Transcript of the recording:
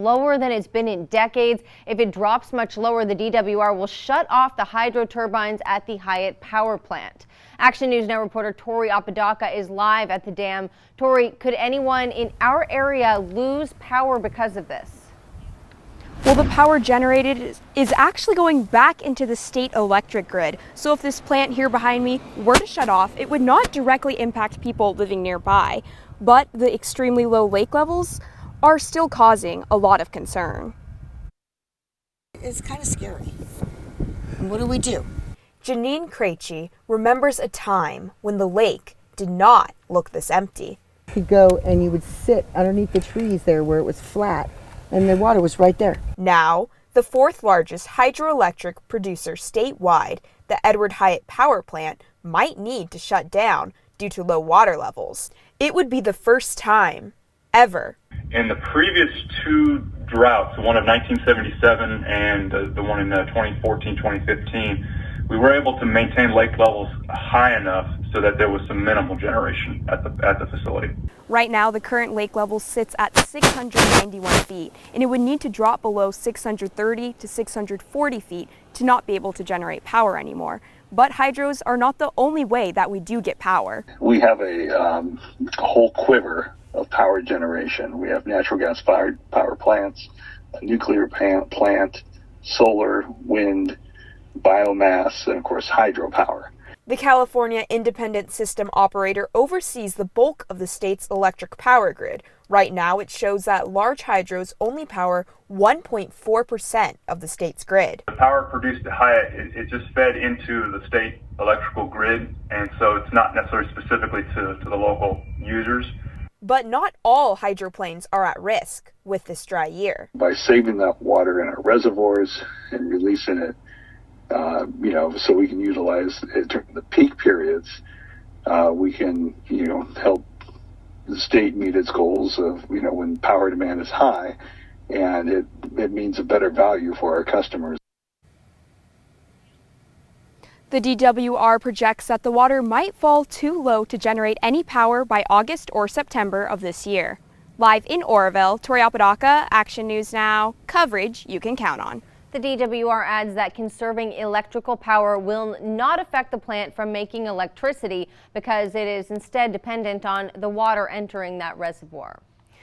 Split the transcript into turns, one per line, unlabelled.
Lower than it's been in decades. If it drops much lower, the DWR will shut off the hydro turbines at the Hyatt Power Plant. Action News Now reporter Tori Apodaca is live at the dam. Tori, could anyone in our area lose power because of this?
Well, the power generated is actually going back into the state electric grid. So if this plant here behind me were to shut off, it would not directly impact people living nearby. But the extremely low lake levels are still causing a lot of concern.
It's kind of scary. And what do we do?
Janine Krejci remembers a time when the lake did not look this empty.
You could go and you would sit underneath the trees there where it was flat, and the water was right there.
Now, the fourth largest hydroelectric producer statewide, the Edward Hyatt Power Plant, might need to shut down due to low water levels. It would be the first time ever.
In the previous two droughts, the one of 1977 and the one in 2014-2015, we were able to maintain lake levels high enough so that there was some minimal generation at the facility.
Right now, the current lake level sits at 691 feet, and it would need to drop below 630 to 640 feet to not be able to generate power anymore. But hydros are not the only way that we do get power.
We have a whole quiver of power generation. We have natural gas-fired power plants, a nuclear plant, solar, wind, biomass, and of course hydropower.
The California Independent System Operator oversees the bulk of the state's electric power grid. Right now, it shows that large hydros only power 1.4% of the state's grid.
The power produced at Hyatt, it just fed into the state electrical grid, and so it's not necessarily specifically to the local users.
But not all hydroplanes are at risk with this dry year.
By saving that water in our reservoirs and releasing it, so we can utilize it during the peak periods, we can, help the state meet its goals of, when power demand is high, and it means a better value for our customers.
The DWR projects that the water might fall too low to generate any power by August or September of this year. Live in Oroville, Tori Apodaca, Action News Now, coverage you can count on.
The DWR adds that conserving electrical power will not affect the plant from making electricity because it is instead dependent on the water entering that reservoir.